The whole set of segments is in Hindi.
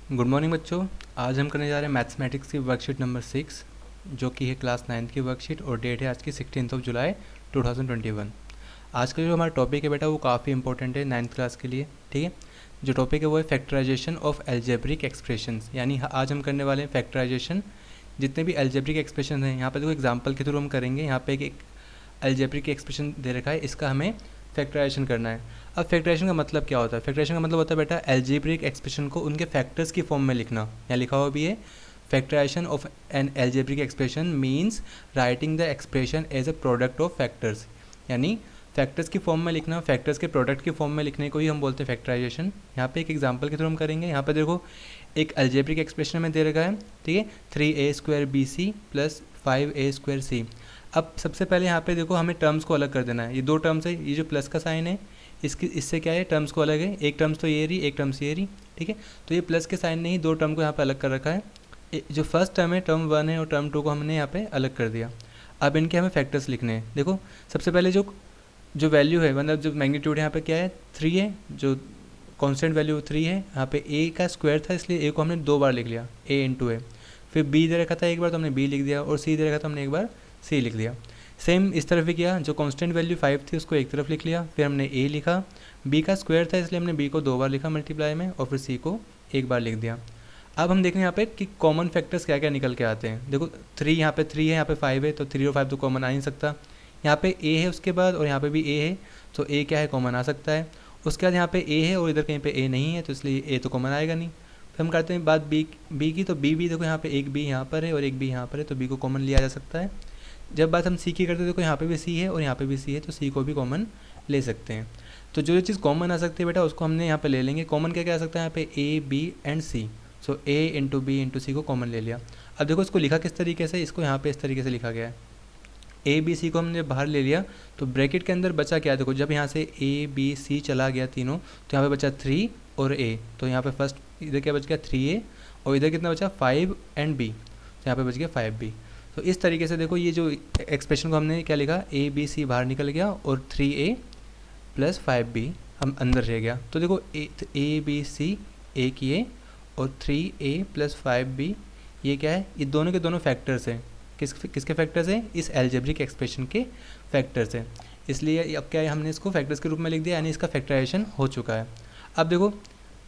गुड मॉर्निंग बच्चों। आज हम करने जा रहे हैं मैथमेटिक्स की वर्कशीट नंबर 6 जो कि है क्लास 9th की वर्कशीट और डेट है आज की 16 जुलाई 2021। आज का जो हमारा टॉपिक है बेटा वो काफ़ी इंपॉर्टेंट है 9th क्लास के लिए। ठीक है, जो टॉपिक है वो है फैक्टराइजेशन ऑफ एल्जेब्रिक एक्सप्रेशंस। यानी आज हम करने वाले हैं फैक्टराइजेशन जितने भी एल्जेब्रिक एक्सप्रेशन हैं। यहाँ पर देखो एग्जाम्पल के थ्रू हम करेंगे। यहाँ पे एक एल्जेब्रिक एक्सप्रेशन दे रखा है, इसका हमें फैक्टराइजेशन करना है। अब फैक्टराइजेशन का मतलब क्या होता है? फैक्टराइजेशन का मतलब होता है बेटा एल्जेब्रिक एक्सप्रेशन को उनके फैक्टर्स की फॉर्म में लिखना। यहाँ लिखा हुआ भी है, factorization of an algebraic expression means writing the expression as a product of factors. यानी फैक्टर्स की फॉर्म में लिखना, फैक्टर्स के प्रोडक्ट की फॉर्म में लिखने को ही हम बोलते हैं फैक्टराइजेशन। यहाँ पे एक एग्जांपल के थ्रू हम करेंगे। यहाँ पे देखो एक एल्जेब्रिक एक्सप्रेशन में दे रखा है, ठीक है, 3a² BC + 5a² C। अब सबसे पहले यहाँ पे देखो हमें टर्म्स को अलग कर देना है। ये दो टर्म्स है, ये जो प्लस का साइन है इससे क्या है, टर्म्स को अलग है। एक टर्म्स तो ये रही, एक टर्म्स ये रही, ठीक है। तो ये प्लस के साइन ने ही दो टर्म को यहाँ पे अलग कर रखा है। जो फर्स्ट टर्म है, टर्म 1 है और टर्म 2 को हमने यहाँ पे अलग कर दिया। अब इनके हमें फैक्टर्स लिखने हैं। देखो सबसे पहले जो वैल्यू है, मतलब जो मैग्नीट्यूड है यहाँ पे क्या है, 3 है। जो कॉन्स्टेंट वैल्यू 3 है। यहाँ पे a का स्क्वायर था इसलिए a को हमने 2 बार लिख लिया, a × a। फिर b दे रखा था एक बार तो हमने b लिख दिया, और c दे रखा था हमने एक बार c लिख दिया। सेम इस तरफ भी किया, जो कांस्टेंट वैल्यू 5 थी उसको एक तरफ लिख लिया, फिर हमने a लिखा, b का स्क्वायर था इसलिए हमने b को 2 बार लिखा मल्टीप्लाई में, और फिर c को एक बार लिख दिया। अब हम देख रहे हैं यहाँ पे कि कॉमन फैक्टर्स क्या क्या निकल के आते हैं। देखो 3 यहाँ पे 3 है, यहाँ पे 5 है, तो 3 और 5 तो कॉमन आ नहीं सकता। यहाँ पे a है उसके बाद, और यहाँ पे भी a है, तो a क्या है, कॉमन आ सकता है। उसके बाद यहाँ पे a है और इधर कहीं पे a नहीं है, तो इसलिए a तो कॉमन आएगा नहीं। फिर हम करते हैं बात b की, तो b भी देखो यहाँ पे एक b यहाँ पर है और एक b यहाँ पर है, तो b को कॉमन लिया जा सकता है। जब बात हम सी की करते हैं, देखो यहाँ पे भी सी है और यहाँ पे भी सी है, तो सी को भी कॉमन ले सकते हैं। तो जो चीज़ कॉमन आ सकती है बेटा उसको हमने यहाँ पे ले लेंगे। कॉमन क्या क्या आ सकता है यहाँ पे, A B and C. So a × b × c को कॉमन ले लिया। अब देखो इसको लिखा किस तरीके से, इसको यहाँ पे इस तरीके से लिखा गया है। a b c को हमने बाहर ले लिया, तो ब्रैकेट के अंदर बचा क्या, देखो जब यहाँ से a b c चला गया तीनों, तो यहाँ पे बचा 3 और a। तो यहाँ पे फर्स्ट इधर क्या बच गया, 3a, और इधर कितना बचा, 5 एंड b, तो यहाँ पे बच गया 5b। तो इस तरीके से देखो ये जो एक्सप्रेशन को हमने क्या लिखा, a b c बाहर निकल गया और 3a + 5b हम अंदर रह गया। तो देखो a b c एक ये और 3a + 5b ये क्या है, ये दोनों के दोनों फैक्टर्स हैं। किसके फैक्टर्स हैं, इस एल्जेब्रिक एक्सप्रेशन के फैक्टर्स हैं। इसलिए अब क्या है, हमने इसको फैक्टर्स के रूप में लिख दिया, यानी इसका फैक्टराइजेशन हो चुका है। अब देखो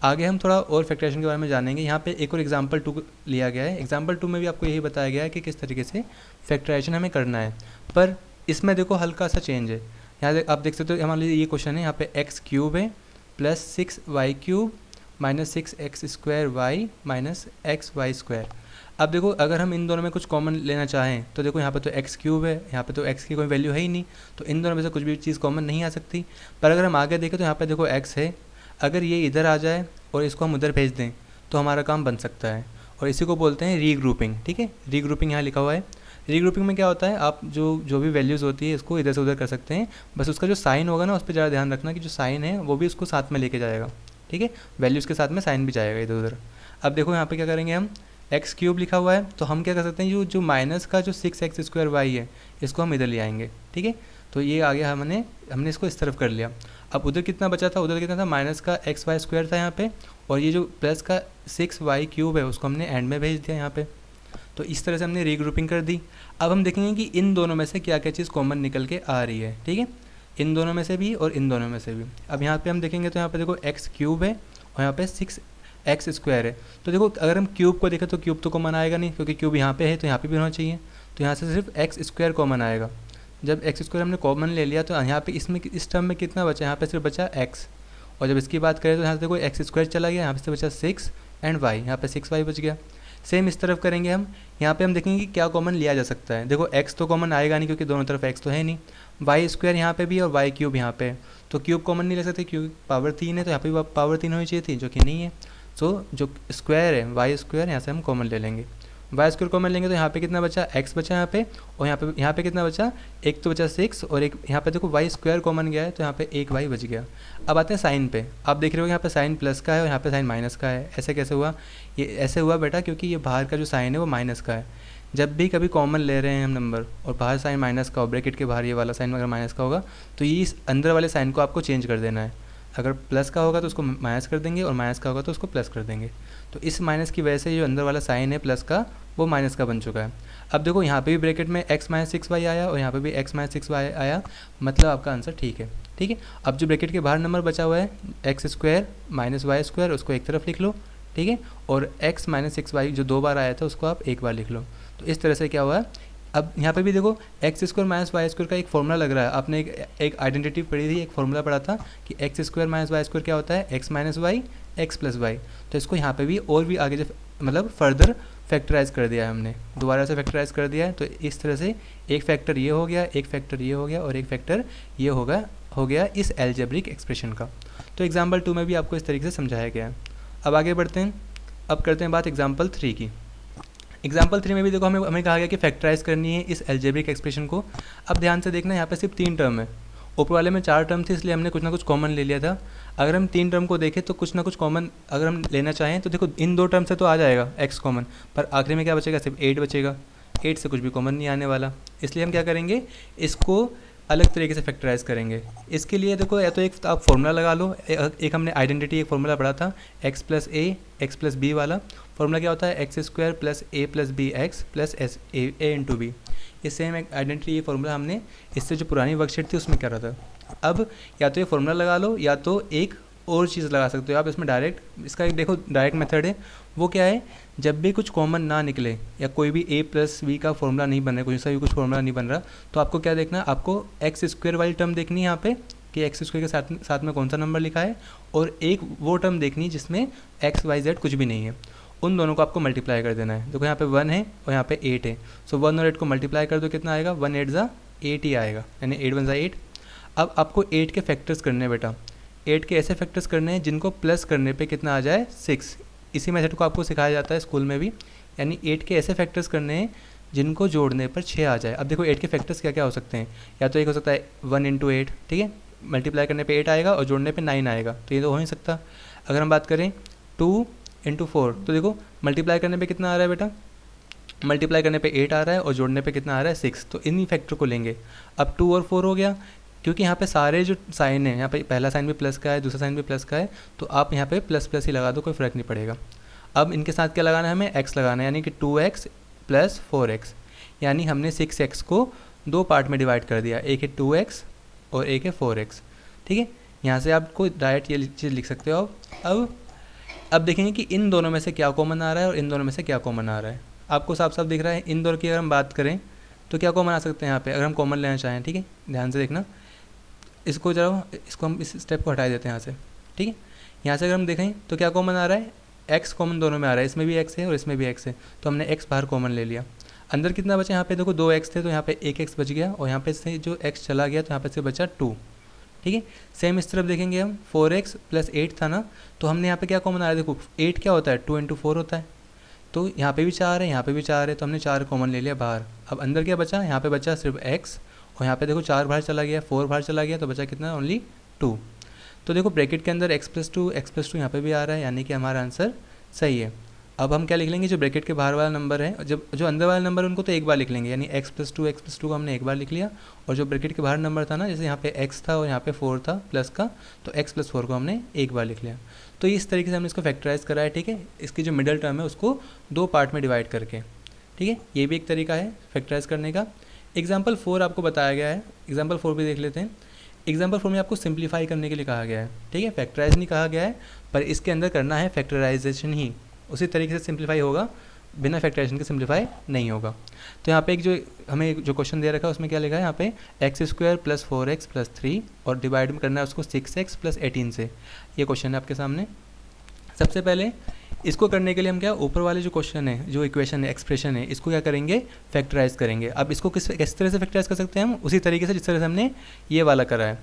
आगे हम थोड़ा और फैक्टराइजेशन के बारे में जानेंगे। यहाँ पे एक और एग्जांपल 2 लिया गया है। एग्जांपल 2 में भी आपको यही बताया गया है कि किस तरीके से फैक्टराइजेशन हमें करना है, पर इसमें देखो हल्का सा चेंज है। यहाँ आप देख सकते हो, हमारे लिए ये क्वेश्चन है, यहाँ पे x³ है + 6y³ - 6x² y - xy²। अब देखो अगर हम इन दोनों में कुछ कॉमन लेना चाहें तो देखो यहाँ पे तो x³ है, यहाँ पे तो x की कोई वैल्यू है ही नहीं, तो इन दोनों में से कुछ भी चीज़ कॉमन नहीं आ सकती। पर अगर हम आगे देखें तो यहाँ पे देखो x है, अगर ये इधर आ जाए और इसको हम उधर भेज दें तो हमारा काम बन सकता है, और इसी को बोलते हैं रीग्रुपिंग। ठीक है, रीग्रुपिंग यहाँ लिखा हुआ है। रीग्रुपिंग में क्या होता है, आप जो भी वैल्यूज़ होती है इसको इधर से उधर कर सकते हैं, बस उसका जो साइन होगा ना उस पर ज़्यादा ध्यान रखना कि जो साइन है वो भी उसको साथ में लेके जाएगा। ठीक है, वैल्यूज़ के साथ में साइन भी जाएगा इधर उधर। अब देखो यहाँ पे क्या करेंगे हम, x³ लिखा हुआ है, तो हम क्या कर सकते हैं, जो माइनस का जो 6x² y है इसको हम इधर ले आएंगे। ठीक है, तो ये आ गया, हमने इसको इस तरफ कर लिया। अब उधर कितना बचा था, उधर कितना था, माइनस का xy² था यहाँ पे, और ये जो प्लस का 6y³ है उसको हमने एंड में भेज दिया यहाँ पे। तो इस तरह से हमने रीग्रुपिंग कर दी। अब हम देखेंगे कि इन दोनों में से क्या क्या चीज़ कॉमन निकल के आ रही है। ठीक है, इन दोनों में से भी और इन दोनों में से भी। अब यहाँ पे हम देखेंगे तो यहाँ पे देखो x³ है और यहाँ पे 6x² है। तो देखो अगर हम क्यूब को देखें तो क्यूब तो कॉमन आएगा नहीं, क्योंकि क्यूब यहाँ पे है तो यहाँ पे भी होना चाहिए, तो यहाँ से सिर्फ x² कॉमन आएगा। जब x² हमने कॉमन ले लिया तो यहाँ पे इसमें इस टर्म में कितना बचा, यहाँ पे सिर्फ बचा x, और जब इसकी बात करें तो यहाँ से देखो x² चला गया, यहाँ पे से बचा 6 एंड y, यहाँ पे 6y बच गया। सेम इस तरफ करेंगे हम, यहाँ पे हम देखेंगे कि क्या कॉमन लिया जा सकता है। देखो x तो कॉमन आएगा नहीं क्योंकि दोनों तरफ x तो है नहीं, y² यहाँ पे भी और y³ यहाँ पे, तो क्यूब कॉमन नहीं ले सकते क्योंकि पावर 3 है, तो यहाँ पे भी पावर 3 होनी चाहिए थी जो कि नहीं है। सो जो स्क्वायर है y² यहाँ से हम कॉमन ले लेंगे। y² कॉमन लेंगे तो यहाँ पे कितना बचा, x बचा यहाँ पे, और यहाँ पे कितना बचा, एक तो बचा 6, और एक यहाँ पे देखो y² कॉमन गया है तो यहाँ पे एक y बच गया। अब आते हैं साइन पे। आप देख रहे हो यहाँ पे साइन प्लस का है और यहाँ पे साइन माइनस का है। ऐसे कैसे हुआ, ये ऐसे हुआ बेटा क्योंकि ये बाहर का जो साइन है वो माइनस का है। जब भी कभी कॉमन ले रहे हैं हम नंबर और बाहर साइन माइनस का हो, ब्रैकेट के बाहर ये वाला साइन अगर माइनस का होगा तो ये इस अंदर वाले साइन को आपको चेंज कर देना है। अगर प्लस का होगा तो उसको माइनस कर देंगे और माइनस का होगा तो उसको प्लस कर देंगे। तो इस माइनस की वजह से जो अंदर वाला साइन है प्लस का वो माइनस का बन चुका है। अब देखो यहाँ पे भी ब्रैकेट में x माइनस 6y आया और यहाँ पे भी x माइनस 6y आया, मतलब आपका आंसर ठीक है। ठीक है, अब जो ब्रैकेट के बाहर नंबर बचा हुआ है x square minus y square, उसको एक तरफ लिख लो। ठीक है, और x माइनस 6y जो 2 बार आया था उसको आप एक बार लिख लो। तो इस तरह से क्या हुआ है, अब यहाँ पे भी देखो x square minus y square का एक फॉर्मूला लग रहा है। आपने एक आइडेंटिटी पढ़ी थी, एक फॉर्मूला पढ़ा था कि x square minus y square क्या होता है, x minus y x plus y. तो इसको यहाँ पे भी और भी आगे मतलब फर्दर फैक्टराइज कर दिया है हमने, दोबारा से फैक्टराइज कर दिया है। तो इस तरह से एक फैक्टर ये हो गया, एक फैक्टर ये हो गया और एक फैक्टर ये हो गया इस एल्जेब्रिक एक्सप्रेशन का। तो एग्जाम्पल 2 में भी आपको इस तरीके से समझाया गया है। अब आगे बढ़ते हैं, अब करते हैं बात एग्जाम्पल 3 की। एग्जाम्पल 3 में भी देखो हमें कहा गया कि फैक्टराइज करनी है इस एल्जेब्रिक एक्सप्रेशन को। अब ध्यान से देखना, यहाँ पे सिर्फ 3 टर्म है, ऊपर वाले में 4 टर्म थे, इसलिए हमने कुछ ना कुछ कॉमन ले लिया था। अगर हम 3 टर्म को देखें तो कुछ ना कुछ कॉमन अगर हम लेना चाहें तो देखो इन 2 टर्म से तो आ जाएगा x कॉमन, पर आखिरी में क्या बचेगा, सिर्फ 8 बचेगा। 8 से कुछ भी कॉमन नहीं आने वाला, इसलिए हम क्या करेंगे, इसको अलग तरीके से फैक्टराइज करेंगे। इसके लिए देखो या तो एक आप फॉर्मूला लगा लो, एक हमने आइडेंटिटी एक फॉर्मूला पढ़ा था x plus A x plus B वाला। फॉर्मूला क्या होता है, x square plus A plus B x plus एस ए इंटू बी। ये सेम एक आइडेंटिटी ये फॉर्मूला हमने इससे जो पुरानी वर्कशीट थी उसमें करा था। अब या तो ये फॉर्मूला लगा लो या तो एक और चीज़ लगा सकते हो आप इसमें डायरेक्ट। इसका एक देखो डायरेक्ट मेथड है, वो क्या है, जब भी कुछ कॉमन ना निकले या कोई भी a प्लस बी का फॉर्मूला नहीं बन रहा, कोई सा भी कुछ फॉर्मूला नहीं बन रहा, तो आपको क्या देखना है, आपको एक्स स्क्वायर वाली टर्म देखनी है यहाँ पे कि एक्स स्क्वायर के साथ में कौन सा नंबर लिखा है, और एक वो टर्म देखनी है जिसमें एक्स वाई जेड कुछ भी नहीं है। उन दोनों को आपको मल्टीप्लाई कर देना है। देखो यहाँ पे 1 है और यहाँ पे 8 है, सो 1 और 8 को मल्टीप्लाई कर दो, कितना आएगा, 1 8 ज़ा 8 ही आएगा, यानी 8 1 ज़ा 8। अब आपको 8 के फैक्टर्स करने हैं बेटा, 8 के ऐसे फैक्टर्स करने हैं जिनको प्लस करने पे कितना आ जाए 6। इसी मेथड को आपको सिखाया जाता है स्कूल में भी, यानी 8 के ऐसे फैक्टर्स करने हैं जिनको जोड़ने पर 6 आ जाए। अब देखो 8 के फैक्टर्स क्या क्या हो सकते हैं, या तो एक हो सकता है 1 इंटू 8, ठीक है, मल्टीप्लाई करने पे 8 आएगा और जोड़ने पे 9 आएगा, तो ये तो हो नहीं सकता। अगर हम बात करें 2 इंटू 4, तो देखो मल्टीप्लाई करने पे कितना आ रहा है बेटा, मल्टीप्लाई करने पे 8 आ रहा है और जोड़ने पे कितना आ रहा है 6, तो इन्हीं फैक्टर को लेंगे। अब 2 और 4 हो गया, क्योंकि यहाँ पे सारे जो साइन है, यहाँ पे पहला साइन भी प्लस का है, दूसरा साइन भी प्लस का है, तो आप यहाँ पे प्लस प्लस ही लगा दो, कोई फ़र्क नहीं पड़ेगा। अब इनके साथ क्या लगाना है, हमें x लगाना है, यानी कि 2x प्लस 4x, यानी हमने 6x को 2 पार्ट में डिवाइड कर दिया, एक है 2x और एक है 4x। ठीक है, यहाँ से आपको डायरेक्ट ये चीज़ लिख सकते हो। अब देखेंगे कि इन दोनों में से क्या कॉमन आ रहा है और इन दोनों में से क्या कॉमन आ रहा है। आपको साफ साफ दिख रहा है, इन दोनों की अगर हम बात करें तो क्या कॉमन आ सकते हैं यहाँ पे, अगर हम कॉमन लेना चाहें। ठीक है, ध्यान से देखना, इसको जरा इसको हम इस स्टेप को हटा देते हैं यहाँ से। ठीक है, यहाँ से अगर हम देखें तो क्या कॉमन आ रहा है, x कॉमन दोनों में आ रहा है, इसमें भी x है और इसमें भी x है, तो हमने x बाहर कॉमन ले लिया। अंदर कितना बचा, यहाँ पे देखो 2x थे तो यहाँ पे 1x बच गया, और यहाँ पे से जो x चला गया तो यहाँ पे से बचा 2। ठीक है, सेम इस तरफ देखेंगे हम, 4x प्लस 8 था ना, तो हमने यहाँ पे क्या कॉमन आया, देखो 8 क्या होता है, 2 इंटू 4 होता है, तो यहाँ पे भी 4 है, यहाँ पे भी 4 है, तो हमने 4 कॉमन ले लिया बाहर। अब अंदर क्या बचा, यहाँ पे बचा सिर्फ x, और यहाँ पे देखो 4 बाहर चला गया, 4 बाहर चला गया, तो बचा कितना, ओनली 2। तो देखो ब्रैकेट के अंदर x प्लस टू यहाँ पे भी आ रहा है, यानी कि हमारा आंसर सही है। अब हम क्या लिख लेंगे, जो ब्रैकेट के बाहर वाला नंबर है, जब जो अंदर वाला नंबर है उनको तो एक बार लिख लेंगे, यानी x प्लस टू को हमने एक बार लिख लिया, और जो ब्रैकेट के बाहर नंबर था ना, जैसे यहाँ पे x था और यहाँ पे 4 था प्लस का, तो x प्लस 4 को हमने एक बार लिख लिया। तो इस तरीके से हमने इसको फैक्टराइज करा है। ठीक है, इसकी जो मिडल टर्म है उसको 2 पार्ट में डिवाइड करके। ठीक है, ये भी एक तरीका है फैक्टराइज करने का। एग्जाम्पल 4 आपको बताया गया है, एग्जाम्पल 4 भी देख लेते हैं। एग्जाम्पल 4 में आपको सिंप्लीफाई करने के लिए कहा गया है। ठीक है, फैक्टराइज नहीं कहा गया है, पर इसके अंदर करना है फैक्टराइजेशन ही, उसी तरीके से सिंप्लीफाई होगा, बिना फैक्टराइजेशन के सिंप्लीफाई नहीं होगा। तो यहाँ पे एक जो हमें जो क्वेश्चन दे रखा है उसमें क्या लिखा है, यहाँ पे x square plus 4x plus 3 और डिवाइड करना है उसको 6x प्लस 18 से। ये क्वेश्चन है आपके सामने। सबसे पहले इसको करने के लिए हम क्या, ऊपर वाले जो क्वेश्चन है, जो इक्वेशन है, एक्सप्रेशन है, इसको क्या करेंगे, फैक्टराइज करेंगे। अब इसको किस तरह से फैक्टराइज कर सकते हैं हम, उसी तरीके से जिस तरह से हमने ये वाला करा है।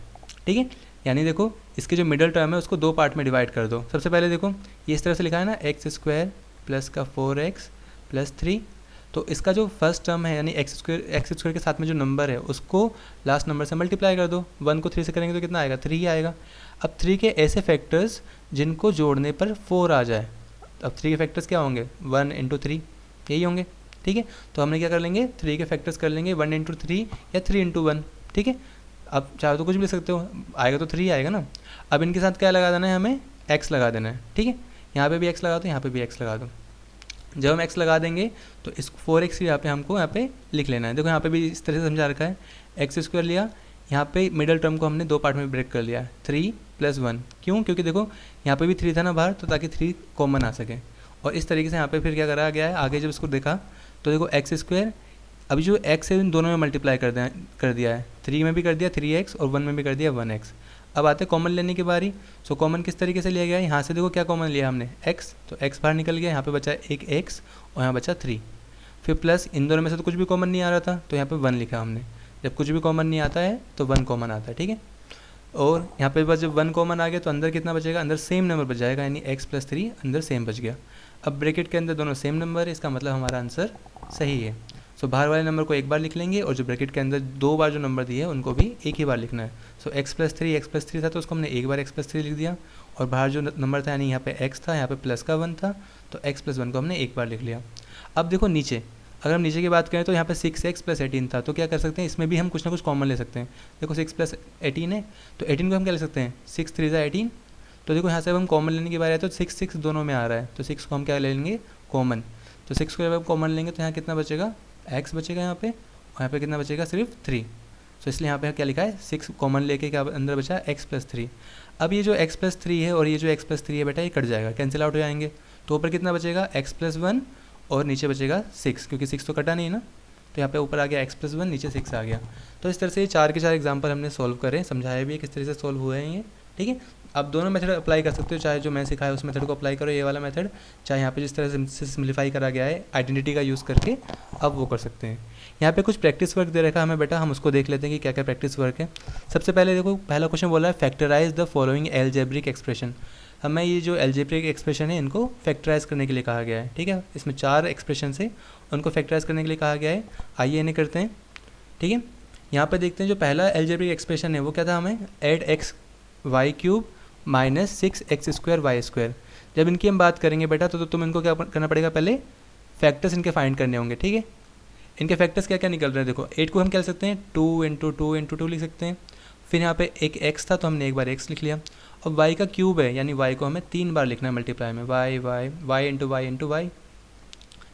ठीक है, यानी देखो इसके जो मिडल टर्म है उसको 2 पार्ट में डिवाइड कर दो। सबसे पहले देखो ये इस तरह से लिखा है ना, एक्स स्क्वायर प्लस का 4x प्लस 3, तो इसका जो फर्स्ट टर्म है यानी एक्स स्क्वायर के साथ में जो नंबर है उसको लास्ट नंबर से मल्टीप्लाई कर दो। 1 को 3 से करेंगे तो कितना आएगा, 3 ही आएगा। अब 3 के ऐसे फैक्टर्स जिनको जोड़ने पर 4 आ जाए। अब 3 के फैक्टर्स क्या होंगे, 1 इंटू 3 यही होंगे। ठीक है, तो हमने क्या कर लेंगे, 3 के फैक्टर्स कर लेंगे 1 इंटू 3 या 3 इंटू 1। ठीक है, अब चाहे तो कुछ भी लिख सकते हो, आएगा तो 3 आएगा ना। अब इनके साथ क्या लगा देना है, हमें x लगा देना है, ठीक है। यहाँ पे भी x लगा दो, यहाँ पे भी x लगा दो। जब हम x लगा देंगे तो इस 4x यहाँ पे हमको यहाँ पे लिख लेना है। देखो यहाँ पे भी इस तरह से समझा रखा है, एक्स स्क्वायर लिया, यहाँ पे मिडल टर्म को हमने 2 पार्ट में ब्रेक कर लिया, 3 + 1। क्यों? क्योंकि देखो यहाँ पे भी 3 था ना बाहर, तो ताकि 3 कॉमन आ सके। और इस तरीके से यहाँ पे फिर क्या करा गया है, आगे जब इसको देखा तो देखो एक्स स्क्वायर, अभी जो x है इन दोनों में मल्टीप्लाई कर दिया है, 3 में भी कर दिया 3x और 1 में भी कर दिया 1x। अब आते कॉमन लेने की बारी। सो कॉमन किस तरीके से लिया गया है, यहाँ से देखो क्या कॉमन लिया हमने, x, तो x बाहर निकल गया, यहाँ पे बचा एक x और यहाँ बचा 3। फिर प्लस इन दोनों में से तो कुछ भी कॉमन नहीं आ रहा था, तो यहाँ पे 1 लिखा हमने। जब कुछ भी कॉमन नहीं आता है तो 1 कॉमन आता है, ठीक है। और यहाँ पे बस जब 1 कॉमन आ गया तो अंदर कितना बचेगा, अंदर सेम नंबर बच जाएगा, यानी x + 3 अंदर सेम बच गया। अब ब्रैकेट के अंदर दोनों सेम नंबर है, इसका मतलब हमारा आंसर सही है। सो बाहर वाले नंबर को एक बार लिख लेंगे और जो ब्रैकेट के अंदर 2 बार जो नंबर दिए है उनको भी एक ही बार लिखना है। सो x + 3 था तो उसको हमने एक बार x + 3 लिख दिया, और बाहर जो नंबर था यानी यहाँ पे x था, यहाँ पे प्लस का 1 था, तो x + 1 को हमने एक बार लिख लिया। अब देखो नीचे, अगर हम नीचे की बात करें तो यहाँ पे 6x + 18 था, तो क्या कर सकते हैं, इसमें भी हम कुछ ना कुछ कॉमन ले सकते हैं। देखो 6 + 18 है, तो 18 को हम क्या ले सकते हैं, 6 × 3 = 18। तो देखो यहाँ से अब हम कॉमन लेने की बात है तो 6 दोनों में आ रहा है, तो 6 को हम क्या ले लेंगे, कॉमन। तो 6 को जब हम कॉमन लेंगे तो यहाँ कितना बचेगा, x बचेगा यहाँ पे, और यहाँ पे कितना बचेगा, सिर्फ 3। तो इसलिए यहाँ पे क्या लिखा है, 6 कॉमन लेके क्या अंदर बचा, x + 3। अब ये जो x + 3 है और ये जो x + 3 है बेटा, ये कट जाएगा, कैंसिल आउट हो जाएंगे। तो ऊपर कितना बचेगा, x + 1 और नीचे बचेगा 6, क्योंकि 6 तो कटा नहीं है ना, तो यहाँ पे ऊपर आ गया x + 1, नीचे 6 आ गया। तो इस तरह से ये 4 के 4 एग्जाम्पल हमने सॉल्व करे, समझाया भी है किस तरह से सॉल्व हुए हैं ये, ठीक है। आप दोनों मेथड अप्लाई कर सकते हो, चाहे जो मैं सिखाया उस मेथड को अप्लाई करो, ये वाला मेथड, चाहे यहाँ पे जिस तरह से सिम्प्लीफाई करा गया है आइडेंटिटी का यूज़ करके, अब वो कर सकते हैं। यहाँ पे कुछ प्रैक्टिस वर्क दे रखा है हमें बेटा, हम उसको देख लेते हैं कि क्या क्या प्रैक्टिस वर्क है। सबसे पहले देखो पहला क्वेश्चन बोला है factorize the following algebraic expression. हमें ये जो एलजेब्रिक एक्सप्रेशन है इनको फैक्टराइज करने के लिए कहा गया है, ठीक है। इसमें 4 एक्सप्रेशन है, उनको फैक्टराइज करने के लिए कहा गया है। आइए इन्हें करते हैं, ठीक है। यहाँ पे देखते हैं जो पहला एलजेब्रिक एक्सप्रेशन है वो क्या था, हमें ऐड x(y³ - 6x² y²। जब इनकी हम बात करेंगे बेटा तो तुम इनको क्या करना पड़ेगा, पहले फैक्टर्स इनके फाइंड करने होंगे, ठीक है। इनके फैक्टर्स क्या क्या निकल रहे हैं, देखो 8 को हम क्या लिख सकते हैं, 2 × 2 × 2 लिख सकते हैं। फिर यहाँ पे एक x था तो हमने एक बार x लिख लिया। अब y का क्यूब है, यानी y को हमें 3 बार लिखना है मल्टीप्लाई में, y × y।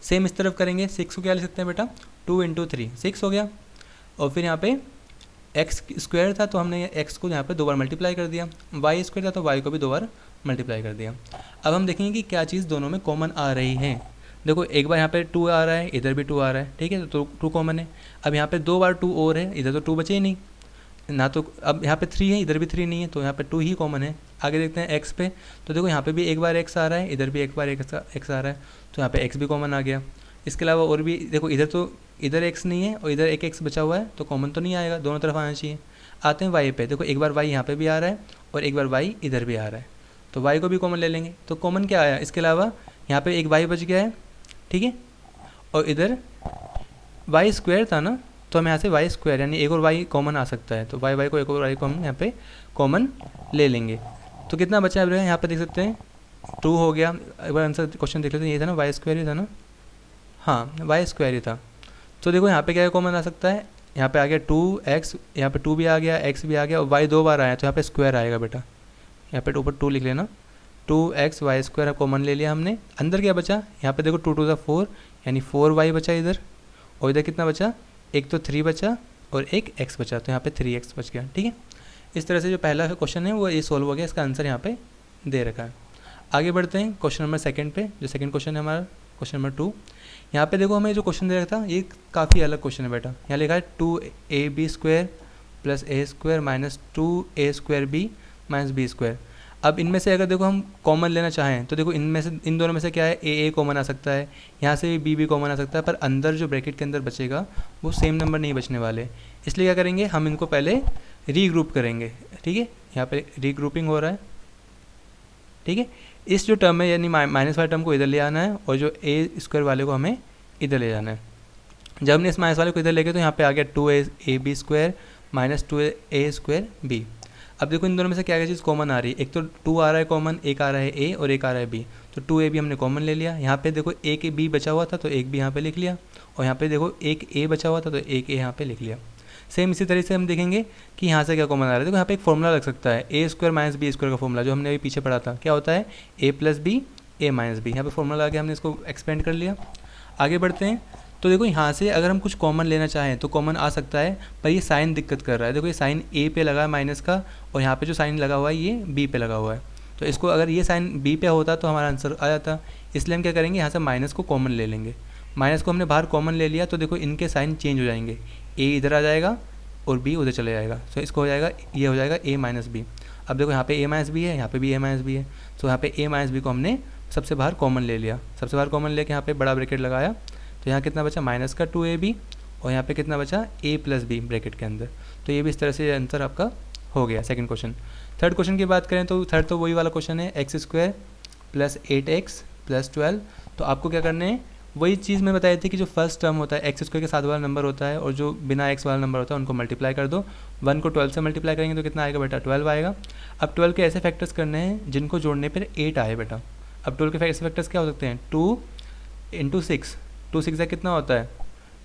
सेम इस तरफ करेंगे, 6 को क्या लिख सकते हैं बेटा, 2 × 3, 6 हो गया। और फिर यहाँ पे x² था तो हमने x को यहाँ पे 2 बार मल्टीप्लाई कर दिया, y² था तो y को भी 2 बार मल्टीप्लाई कर दिया। अब हम देखेंगे कि क्या चीज़ दोनों में कॉमन आ रही है। देखो एक बार यहाँ पे 2 आ रहा है, इधर भी 2 आ रहा है, ठीक है, तो 2 कॉमन है। अब यहाँ पे 2 बार 2 और है, इधर तो 2 बचे ही नहीं ना, तो अब यहाँ पे 3 है, इधर भी 3 नहीं है, तो यहाँ पे 2 ही कॉमन है। आगे देखते हैं x पे, तो देखो यहाँ पे भी एक बार x आ रहा है, इधर भी एक बार x आ रहा है, तो यहाँ पे x भी कॉमन आ गया। इसके अलावा और भी देखो, इधर x नहीं है और इधर एक x बचा हुआ है, तो कॉमन तो नहीं आएगा, दोनों तरफ आना चाहिए। आते हैं y पे, देखो एक बार y यहाँ पे भी आ रहा है और एक बार y इधर भी आ रहा है, तो y को भी कॉमन ले लेंगे। तो कॉमन क्या आया, इसके अलावा यहाँ पे एक y बच गया है, ठीक है, और इधर y² था ना, तो हम यहाँ से y² यानी एक और y कॉमन आ सकता है, तो y को एक और y को हम यहाँ पे कॉमन ले लेंगे। तो कितना बचा है यहाँ पे देख सकते हैं, 2 हो गया। एक बार आंसर क्वेश्चन देख लेते हैं, ये था ना y² ही था ना, हाँ y² ही था। तो देखो यहाँ पे क्या कॉमन आ सकता है, यहाँ पे आ गया 2x, यहाँ पे 2 भी आ गया, x भी आ गया, और y 2 बार आया तो यहाँ पे स्क्वायर आएगा बेटा, यहाँ पे ऊपर 2 लिख लेना, 2x y² कॉमन ले लिया हमने। अंदर क्या बचा, यहाँ पे देखो 2 × 4 यानी 4y बचा इधर, और इधर कितना बचा, एक तो 3 बचा और एक x बचा, तो यहाँ पे 3x बच गया, ठीक है। इस तरह से जो पहला क्वेश्चन है वो ये सॉल्व हो गया, इसका आंसर यहाँ पे दे रखा है। आगे बढ़ते हैं क्वेश्चन नंबर 2 पे, जो सेकंड क्वेश्चन है हमारा, क्वेश्चन नंबर 2। यहाँ पे देखो हमें जो क्वेश्चन दे रखा था ये काफ़ी अलग क्वेश्चन है बेटा। यहाँ लिखा है 2ab² + a² - 2a²b - b²। अब इनमें से अगर देखो हम कॉमन लेना चाहें तो देखो इनमें से, इन दोनों में से क्या है, a कॉमन आ सकता है, यहाँ से भी b कॉमन आ सकता है, पर अंदर जो ब्रैकेट के अंदर बचेगा वो सेम नंबर नहीं बचने वाले। इसलिए क्या करेंगे, हम इनको पहले रीग्रुप करेंगे, ठीक है। यहाँ पे रीग्रुपिंग हो रहा है, ठीक है। इस जो टर्म है यानी माइनस वाले टर्म को इधर ले आना है और जो a² वाले को हमें इधर ले जाना है। जब हमने इस माइनस वाले को इधर ले गए तो यहाँ पे आ गया 2ab² - 2a²b। अब देखो इन दोनों में से क्या क्या चीज़ कॉमन आ रही है, एक तो 2 आ रहा है कॉमन, एक आ रहा है a और एक आ रहा है b, तो 2ab हमने कॉमन ले लिया। यहाँ पे देखो एक b बचा हुआ था तो एक b यहाँ पे लिख लिया, और यहाँ पे देखो एक a बचा हुआ था तो एक a यहाँ पे लिख लिया। सेम इसी तरीके से हम देखेंगे कि यहाँ से क्या कॉमन आ रहा है। देखो यहाँ पे एक फॉर्मूला लग सकता है ए स्क्वायर माइनस बी स्क्वायर का फॉर्मूला, जो हमने अभी पीछे पढ़ा था। क्या होता है ए प्लस बी ए माइनस बी। यहाँ पे फॉर्मूला आके हमने इसको एक्सपेंड कर लिया। आगे बढ़ते हैं। तो देखो यहाँ से अगर हम कुछ कॉमन लेना चाहें तो कॉमन आ सकता है, पर ये साइन दिक्कत कर रहा है। देखो ये साइन ए पे लगा है माइनस का, और यहाँ पे जो साइन लगा हुआ है ये बी पे लगा हुआ है। तो इसको अगर ये साइन बी पे होता तो हमारा आंसर आ जाता। इसलिए हम क्या करेंगे, यहाँ से माइनस को कॉमन ले लेंगे। माइनस को हमने बाहर कॉमन ले लिया तो देखो इनके साइन चेंज हो जाएंगे, ए इधर आ जाएगा और बी उधर चले जाएगा। तो इसको हो जाएगा, ये हो जाएगा ए माइनस बी। अब देखो यहाँ पे ए माइनस बी है, यहाँ पे भी ए माइनस बी है। तो यहाँ पे ए माइनस बी को हमने सबसे बाहर कॉमन ले लिया। सबसे बाहर कॉमन लेके यहाँ पे बड़ा ब्रैकेट लगाया, तो यहाँ कितना बचा माइनस का 2ab, और यहाँ पे कितना बचा a प्लस बी ब्रैकेट के अंदर। तो ये भी इस तरह से आंसर आपका हो गया सेकंड क्वेश्चन। थर्ड क्वेश्चन की बात करें तो थर्ड तो वही वाला क्वेश्चन है, x square plus 8x plus 12। तो आपको क्या करना है, वही चीज़ मैं बताई थी कि जो फर्स्ट टर्म होता है एक्स स्क्वायर के साथ वाला नंबर होता है, और जो बिना एक्स वाला नंबर होता है उनको मल्टीप्लाई कर दो। 1 को 12 से मल्टीप्लाई करेंगे तो कितना आएगा बेटा 12 आएगा। अब 12 के ऐसे फैक्टर्स करने हैं जिनको जोड़ने पर 8 आए बेटा। अब 12 के ऐसे फैक्टर्स क्या हो सकते हैं, 2 इंटू 6, 2 6 का कितना होता है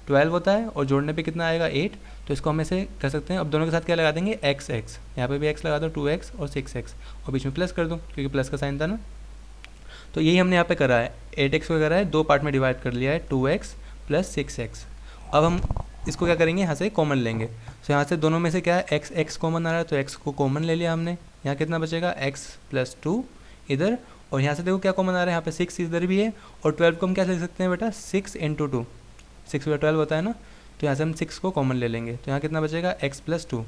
12 होता है, और जोड़ने पे कितना आएगा 8। तो इसको हम ऐसे कर सकते हैं। अब दोनों के साथ क्या लगा देंगे x x, यहाँ पे भी x लगा दो 2x और 6x, और बीच में प्लस कर दो क्योंकि प्लस का साइन था ना। तो यही हमने यहाँ पे करा है, 8x को करा है, दो पार्ट में डिवाइड कर लिया है, 2x प्लस 6x। अब हम इसको क्या करेंगे, यहाँ से कॉमन लेंगे। तो यहाँ से दोनों में से क्या है x x कॉमन आ रहा है, तो x को कॉमन ले लिया हमने। यहाँ कितना बचेगा x प्लस 2 इधर, और यहाँ से देखो क्या कॉमन आ रहा है, यहाँ पे 6 इधर भी है, और 12 को हम क्या लिख सकते हैं बेटा 6 इंटू 2, 6 बटा 12 होता है ना। तो यहाँ से हम 6 को कॉमन ले लेंगे, तो यहाँ कितना बचेगा x प्लस 2।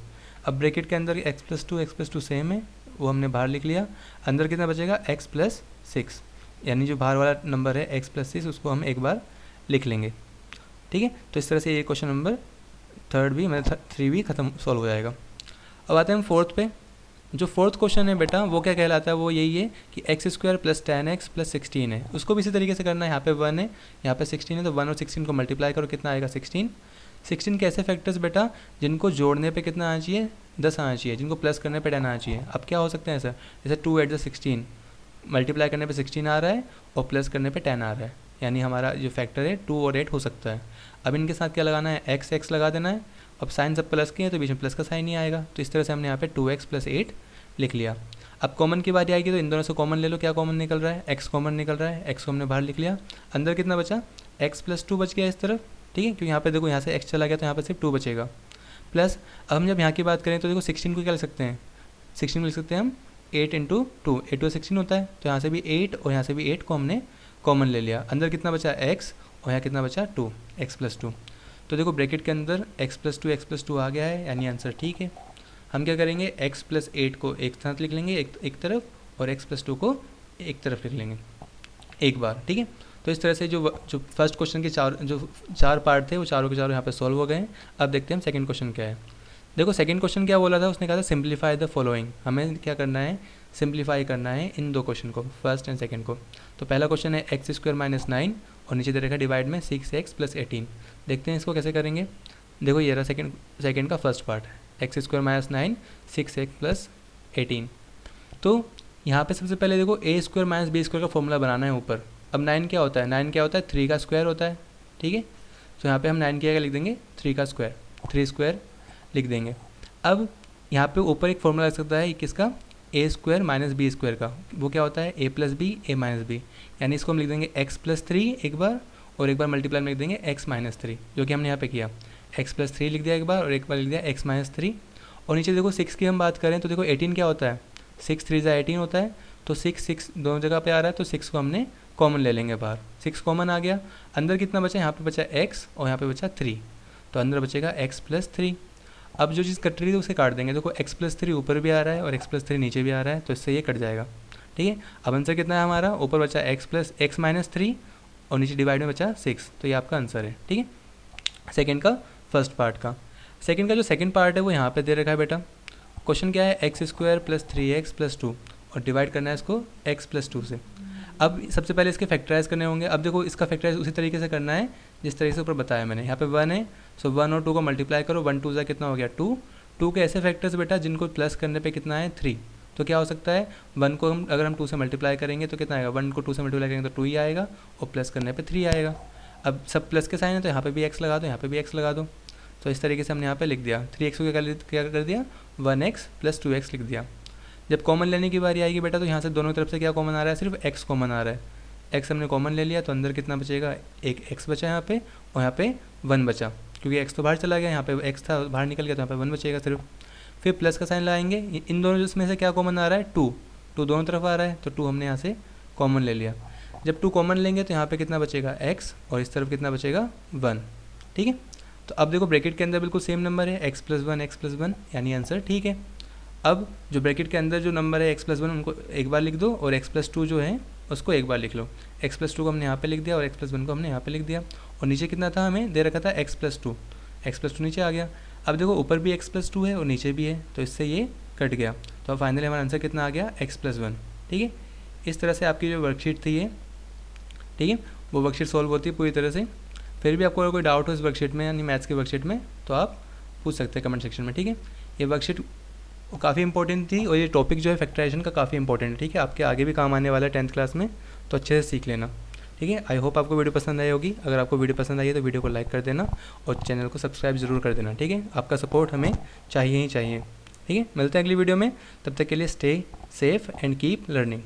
अब ब्रैकेट के अंदर x प्लस 2 सेम है, वो हमने बाहर लिख लिया। अंदर कितना बचेगा x प्लस 6, यानी जो बाहर वाला नंबर है x प्लस 6 उसको हम एक बार लिख लेंगे। ठीक है, तो इस तरह से ये क्वेश्चन नंबर थर्ड भी मतलब 3 भी खत्म सॉल्व हो जाएगा। अब आते हैं हम फोर्थ पे। जो फोर्थ क्वेश्चन है बेटा वो क्या कहलाता है, वो यही है कि x square plus 10x plus 16 है। उसको भी इसी तरीके से करना है। यहाँ पे 1 है, यहाँ पे 16 है, तो 1 और 16 को मल्टीप्लाई करो, कितना आएगा 16। 16 के ऐसे फैक्टर्स बेटा जिनको जोड़ने पे कितना आना चाहिए 10 आना चाहिए, जिनको प्लस करने पे 10 आना चाहिए। अब क्या हो सकते हैं ऐसा, जैसे 2 8 16, मल्टीप्लाई करने पे 16 आ रहा है और प्लस करने पे 10 आ रहा है, यानी हमारा जो फैक्टर है 2 और 8 हो सकता है। अब इनके साथ क्या लगाना है, एक्स एक्स लगा देना है। अब साइन सब प्लस के हैं तो बीच में प्लस का साइन ही आएगा, तो इस तरह से हमने यहाँ पे 2x प्लस 8 लिख लिया। अब कॉमन की बारी आएगी तो इन दोनों से कॉमन ले लो। क्या कॉमन निकल रहा है, x कॉमन निकल रहा है, x को हमने बाहर लिख लिया। अंदर कितना बचा x प्लस 2 बच गया इस तरफ, ठीक है, क्योंकि यहाँ पे देखो यहाँ से x चला गया तो यहाँ पे सिर्फ 2 बचेगा। प्लस अब हम जब यहाँ की बात करें तो देखो 16 को क्या लिख सकते हैं, 16 को लिख सकते हैं हम 8 इंटू 2, 8 और 16 होता है, तो यहाँ से भी 8 और यहाँ से भी 8 को हमने कॉमन ले लिया। अंदर कितना बचा x और यहाँ कितना बचा 2, x प्लस 2। तो देखो ब्रैकेट के अंदर x प्लस 2 आ गया है, यानी आंसर ठीक है। हम क्या करेंगे, x प्लस 8 को एक साथ लिख लेंगे एक तरफ, और x प्लस 2 को एक तरफ लिख लेंगे एक बार, ठीक है। तो इस तरह से जो फर्स्ट क्वेश्चन के चार पार्ट थे वो चारों के चारों यहाँ पे सॉल्व हो गए हैं। अब देखते हैं हम सेकंड क्वेश्चन क्या है। देखो सेकंड क्वेश्चन क्या बोला था, उसने कहा था सिंप्लीफाई द फॉलोइंग। हमें क्या करना है, सिंप्लीफाई करना है इन दो क्वेश्चन को, फर्स्ट एंड सेकंड को। तो पहला क्वेश्चन है एक्स स्क्वायर माइनस 9 और नीचे दे रखा डिवाइड में 6x प्लस 18। देखते हैं इसको कैसे करेंगे। देखो ये रहा सेकंड का फर्स्ट पार्ट है, x square minus 9 6x plus 18। तो यहाँ पे सबसे पहले देखो ए स्क्वायर माइनस बी स्क्वायर का फॉर्मूला बनाना है ऊपर। अब 9 क्या होता है, 9 क्या होता है 3 का स्क्वायर होता है, ठीक है। तो यहाँ पे हम 9 की जगह लिख देंगे 3 का स्क्वायर, 3 स्क्वायर लिख देंगे। अब यहाँ पे ऊपर एक फॉर्मूला लग सकता है किसका, ए स्क्वायर माइनस बी स्क्वायर का। वो क्या होता है, ए प्लस बी ए माइनस बी, यानी इसको हम लिख देंगे एक्स प्लस 3 एक बार, और एक बार मल्टीप्लाई में लिख देंगे एक्स माइनस 3, जो कि हमने यहाँ पे किया। एक्स प्लस 3 लिख दिया एक बार, और एक बार लिख दिया एक्स माइनस 3। और नीचे देखो 6 की हम बात करें तो देखो 18 क्या होता है, 6 3 18 होता है। तो 6 दोनों जगह पे आ रहा है, तो 6 को हमने कॉमन ले लेंगे बाहर। 6 कॉमन आ गया। अंदर कितना बचा, यहाँ पे बचा x और यहाँ पे बचा 3, तो अंदर बचेगा x प्लस 3। अब जो चीज़ कट रही है उसे काट देंगे। देखो x प्लस 3 ऊपर भी आ रहा है और x प्लस 3 नीचे भी आ रहा है, तो इससे ये कट जाएगा, ठीक है। अब आंसर कितना है हमारा, ऊपर बचा x माइनस 3 और नीचे डिवाइड में बचा 6, तो ये आपका आंसर है, ठीक है। सेकेंड का फर्स्ट पार्ट का। सेकेंड का जो सेकेंड पार्ट है वो यहाँ पे दे रखा है बेटा। क्वेश्चन क्या है, x square plus 3x plus 2, और डिवाइड करना है इसको x प्लस 2 से। अब सबसे पहले इसके फैक्टराइज करने होंगे। अब देखो इसका फैक्टराइज उसी तरीके से करना है जिस तरीके से ऊपर बताया मैंने। यहाँ पे 1 है, सो 1 और 2 को मल्टीप्लाई करो, 1 2 कितना हो गया 2। 2 के ऐसे फैक्टर्स बेटा जिनको प्लस करने पे कितना है 3। तो क्या हो सकता है, 1 को हम अगर हम 2 से मल्टीप्लाई करेंगे तो कितना आएगा, 1 को 2 से मल्टीप्लाई करेंगे तो 2 ही आएगा, और प्लस करने पर 3 आएगा। अब सब प्लस के साइन है तो यहाँ पर भी x लगा दो, यहाँ पर भी x लगा दो। तो इस तरीके से हमने यहाँ पे लिख दिया 3x को क्या कर दिया 1x प्लस 2x लिख दिया। जब कॉमन लेने की बारी आएगी बेटा तो यहाँ से दोनों तरफ से क्या कॉमन आ रहा है, सिर्फ x कॉमन आ रहा है। x हमने कॉमन ले लिया तो अंदर कितना बचेगा, एक x बचा यहाँ पे और यहाँ पे 1 बचा, क्योंकि x तो बाहर चला गया, यहाँ पे x था बाहर निकल गया तो यहाँ पे 1 बचेगा सिर्फ। फिर प्लस का साइन लगाएंगे, इन दोनों में से क्या कॉमन आ रहा है 2 दोनों तरफ आ रहा है, तो 2 हमने यहाँ से कॉमन ले लिया। जब 2 कॉमन लेंगे तो यहाँ पे कितना बचेगा x और इस तरफ कितना बचेगा 1, ठीक है। तो अब देखो ब्रैकेट के अंदर बिल्कुल सेम नंबर है x + 1 यानी आंसर ठीक है। अब जो ब्रैकेट के अंदर जो नंबर है x + 1 उनको एक बार लिख दो और x + 2 जो है उसको एक बार लिख लो। x + 2 को हमने यहाँ पे लिख दिया और x + 1 को हमने यहाँ पे लिख दिया, और नीचे कितना था हमें दे रखा था x + 2 नीचे आ गया। अब देखो ऊपर भी x + 2 है और नीचे भी है, तो इससे ये कट गया, तो अब फाइनली हमारा आंसर कितना आ गया x + 1, ठीक है। इस तरह से आपकी जो वर्कशीट थी ये, ठीक है, वो वर्कशीट सॉल्व होती है पूरी तरह से। फिर भी आपको अगर कोई डाउट हो इस वर्कशीट में यानी मैथ्स की वर्कशीट में तो आप पूछ सकते हैं कमेंट सेक्शन में, ठीक है। ये वर्कशीट काफ़ी इंपॉर्टेंट थी और ये टॉपिक जो है फैक्टराइजेशन का काफ़ी इंपॉर्टेंट है, ठीक है। आपके आगे भी काम आने वाला है 10th क्लास में, तो अच्छे से सीख लेना, ठीक है। आई होप आपको वीडियो पसंद आई होगी। अगर आपको वीडियो पसंद आई है तो वीडियो को लाइक कर देना और चैनल को सब्सक्राइब जरूर कर देना, ठीक है। आपका सपोर्ट हमें चाहिए ही चाहिए, ठीक है। मिलते हैं अगली वीडियो में, तब तक के लिए stay safe and keep learning.